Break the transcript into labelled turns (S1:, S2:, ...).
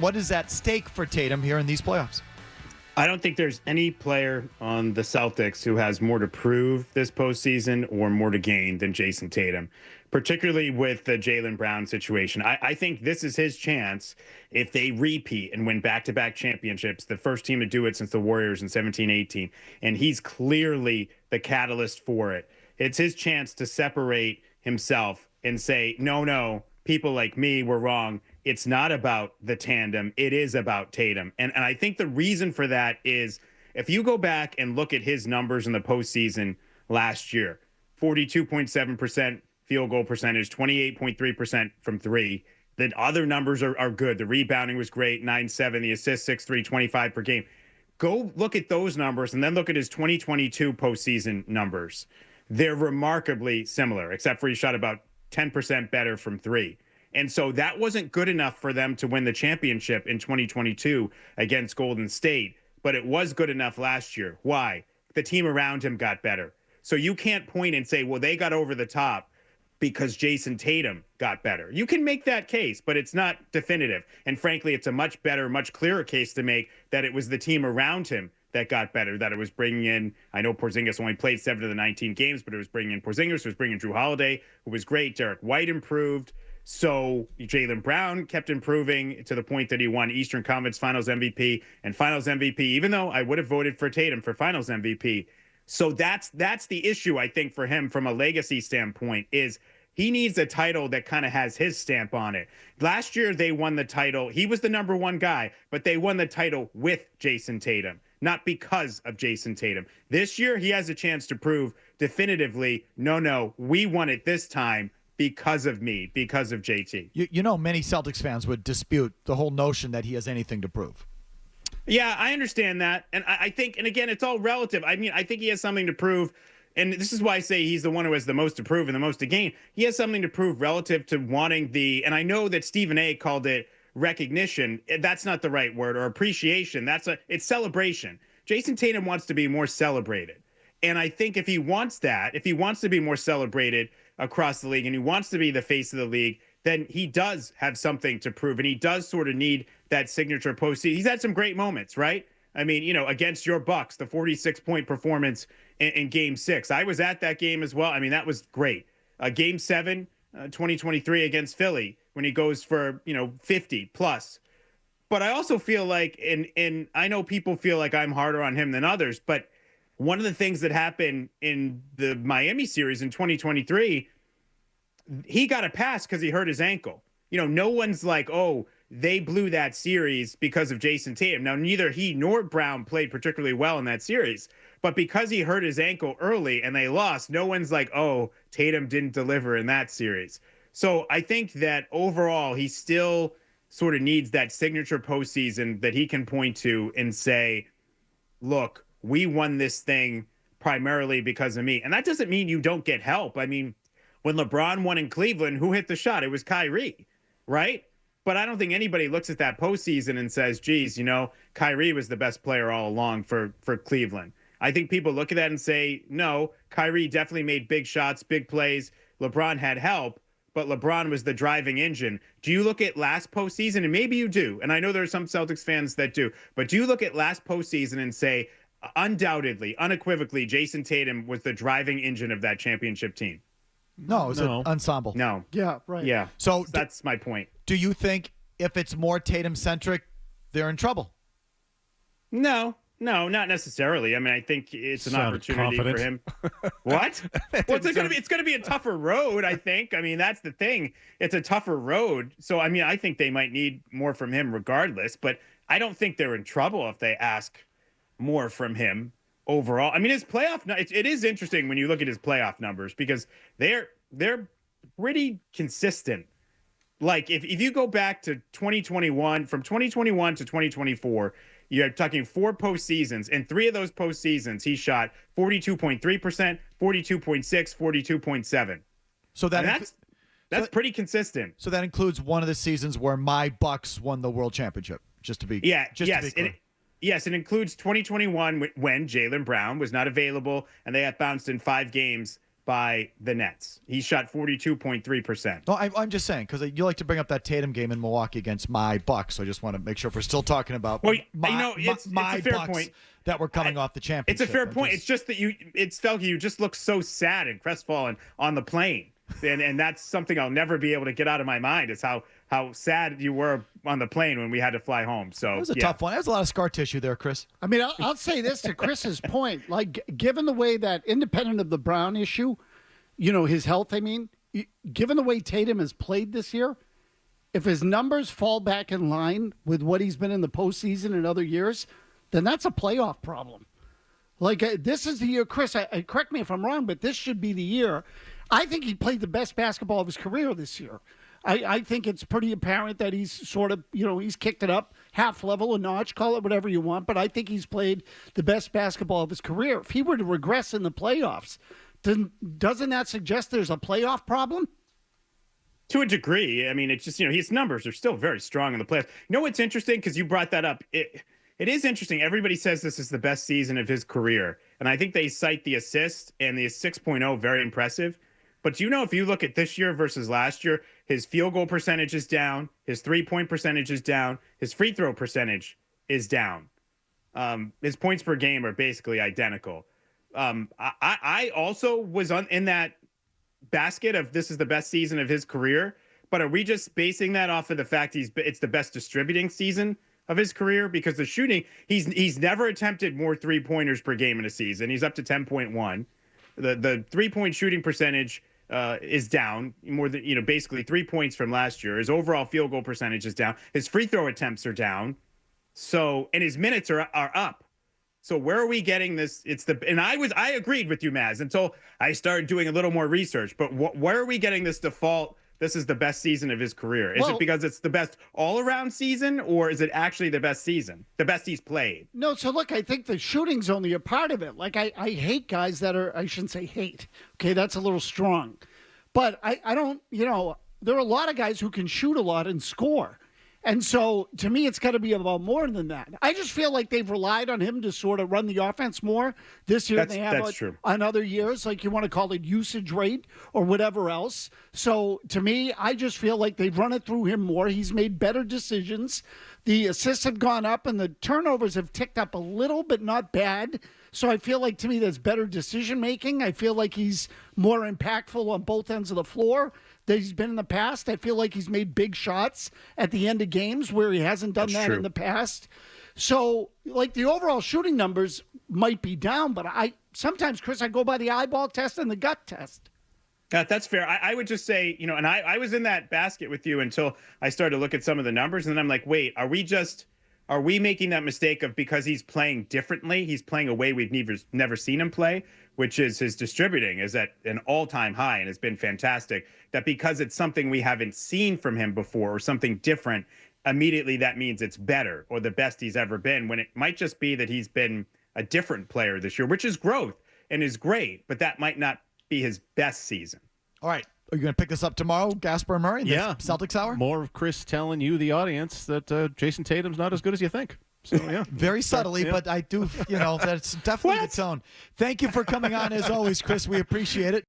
S1: What is at stake for Tatum here in these playoffs?
S2: I don't think there's any player on the Celtics who has more to prove this postseason or more to gain than Jayson Tatum, particularly with the Jaylen Brown situation. I think this is his chance if they repeat and win back-to-back championships, the first team to do it since the Warriors in 17-18, and he's clearly the catalyst for it. It's his chance to separate himself and say, no, people like me were wrong. It's not about the tandem. It is about Tatum. And I think the reason for that is if you go back and look at his numbers in the postseason last year, 42.7% field goal percentage, 28.3% from three. The other numbers are good. The rebounding was great, 9-7. The assists, 6-3, 25 per game. Go look at those numbers and then look at his 2022 postseason numbers. They're remarkably similar, except for he shot about 10% better from three. And so that wasn't good enough for them to win the championship in 2022 against Golden State, but it was good enough last year. Why? The team around him got better. So you can't point and say, well, they got over the top because Jayson Tatum got better. You can make that case, but it's not definitive. And frankly, it's a much better, much clearer case to make that it was the team around him that got better, that it was bringing in, I know Porzingis only played 7 of the 19 games, but it was bringing in Porzingis, it was bringing in Drew Holiday, who was great. Derek White improved. So Jaylen Brown kept improving to the point that he won Eastern Conference Finals MVP and Finals MVP, even though I would have voted for Tatum for Finals MVP. So that's the issue, I think, for him from a legacy standpoint is he needs a title that kind of has his stamp on it. Last year, they won the title. He was the number one guy, but they won the title with Jayson Tatum, not because of Jayson Tatum. This year, he has a chance to prove definitively, no, we won it this time because of me, because of JT.
S1: You know, many Celtics fans would dispute the whole notion that he has anything to prove.
S2: Yeah, I understand that. And I think, and again, it's all relative. I mean, I think he has something to prove. And this is why I say he's the one who has the most to prove and the most to gain. He has something to prove relative to wanting and I know that Stephen A called it recognition. That's not the right word, or appreciation. It's celebration. Jayson Tatum wants to be more celebrated. And I think if he wants to be more celebrated across the league and he wants to be the face of the league, then he does have something to prove. And he does sort of need that signature postseason. He's had some great moments, right? I mean, against your Bucks, the 46-point performance in Game 6. I was at that game as well. I mean, that was great. Game 7, 2023 against Philly, when he goes for, 50 plus. But I also feel like, and I know people feel like I'm harder on him than others, but one of the things that happened in the Miami series in 2023, he got a pass because he hurt his ankle. No one's like, oh, they blew that series because of Jayson Tatum. Now, neither he nor Brown played particularly well in that series, but because he hurt his ankle early and they lost, no one's like, oh, Tatum didn't deliver in that series. So I think that overall, he still sort of needs that signature postseason that he can point to and say, look, we won this thing primarily because of me. And that doesn't mean you don't get help. I mean, when LeBron won in Cleveland, who hit the shot? It was Kyrie, right? But I don't think anybody looks at that postseason and says, geez, Kyrie was the best player all along for Cleveland. I think people look at that and say, no, Kyrie definitely made big shots, big plays. LeBron had help, but LeBron was the driving engine. Do you look at last postseason? And maybe you do. And I know there are some Celtics fans that do. But do you look at last postseason and say, undoubtedly, unequivocally, Jayson Tatum was the driving engine of that championship team?
S1: No, it's an ensemble.
S2: No.
S3: Yeah, right.
S2: Yeah.
S1: So
S2: that's my point.
S1: Do you think if it's more Tatum-centric, they're in trouble?
S2: No, not necessarily. I mean, I think it's an opportunity for him. What? Well, it's going to be a tougher road, I think. I mean, that's the thing. It's a tougher road. So, I mean, I think they might need more from him regardless, but I don't think they're in trouble if they ask more from him overall. I mean, his playoff, it is interesting when you look at his playoff numbers because they're pretty consistent. Like if you go back to 2021, from 2021 to 2024, you're talking 4 postseasons. And 3 of those postseasons, he shot 42.3%, 42.6, 42.7.
S1: So that's
S2: pretty consistent.
S1: So that includes one of the seasons where my Bucks won the world championship. Just to be clear.
S2: Yes, it includes 2021 when Jaylen Brown was not available and they got bounced in 5 games by the Nets. He shot 42.3%.
S1: No, I'm just saying, because you like to bring up that Tatum game in Milwaukee against my Bucks. So I just want to make sure if we're still talking about
S2: it's a fair
S1: Bucks
S2: point.
S1: that we're coming off the championship.
S2: It's a fair point. It's just that Felke, you just look so sad and crestfallen on the plane. And that's something I'll never be able to get out of my mind, is how sad you were on the plane when we had to fly home. So
S1: it was a tough one. There's a lot of scar tissue there, Chris.
S3: I mean, I'll say this to Chris's point. Like, given the way that, independent of the Brown issue, his health, given the way Tatum has played this year, if his numbers fall back in line with what he's been in the postseason in other years, then that's a playoff problem. Like, this is the year, Chris, correct me if I'm wrong, but this should be the year. I think he played the best basketball of his career this year. I think it's pretty apparent that he's sort of, he's kicked it up half level, a notch, call it whatever you want, but I think he's played the best basketball of his career. If he were to regress in the playoffs, doesn't that suggest there's a playoff problem?
S2: To a degree. I mean, it's just, his numbers are still very strong in the playoffs. You know what's interesting? Because you brought that up. It is interesting. Everybody says this is the best season of his career. And I think they cite the assist and the 6.0 very impressive. But if you look at this year versus last year, his field goal percentage is down, his three-point percentage is down, his free throw percentage is down. His points per game are basically identical. I also was in that basket of this is the best season of his career, but are we just basing that off of the fact it's the best distributing season of his career? Because the shooting, he's never attempted more three-pointers per game in a season. He's up to 10.1. The three-point shooting percentage is down more than, basically 3 points from last year. His overall field goal percentage is down. His free throw attempts are down. And his minutes are up. So where are we getting this? I agreed with you, Maz, until I started doing a little more research. But where are we getting this default? This is the best season of his career. Is it because it's the best all-around season, or is it actually the best season, the best he's played?
S3: No, so look, I think the shooting's only a part of it. Like, I hate guys that are, I shouldn't say hate. Okay, that's a little strong. But I don't, there are a lot of guys who can shoot a lot and score. And so, to me, it's got to be about more than that. I just feel like they've relied on him to sort of run the offense more this year than they have on other years. Like, you want to call it usage rate or whatever else. So, to me, I just feel like they've run it through him more. He's made better decisions. The assists have gone up, and the turnovers have ticked up a little, but not bad. So I feel like, to me, there's better decision-making. I feel like he's more impactful on both ends of the floor than he's been in the past. I feel like he's made big shots at the end of games where he hasn't done that in the past. So, like, the overall shooting numbers might be down, but sometimes, Chris, I go by the eyeball test and the gut test.
S2: That's fair. I would just say, and I was in that basket with you until I started to look at some of the numbers, and then I'm like, wait, are we making that mistake of, because he's playing differently, he's playing a way we've never seen him play, which is his distributing is at an all-time high and has been fantastic, that because it's something we haven't seen from him before or something different, immediately that means it's better or the best he's ever been, when it might just be that he's been a different player this year, which is growth and is great, but that might not be his best season.
S1: All right. Are you going to pick this up tomorrow, Gasper and Murray?
S4: Yeah.
S1: Celtics Hour?
S4: More of Chris telling you, the audience, that Jayson Tatum's not as good as you think. So, yeah.
S1: Very subtly, but I do, that's definitely the tone. Thank you for coming on, as always, Chris. We appreciate it.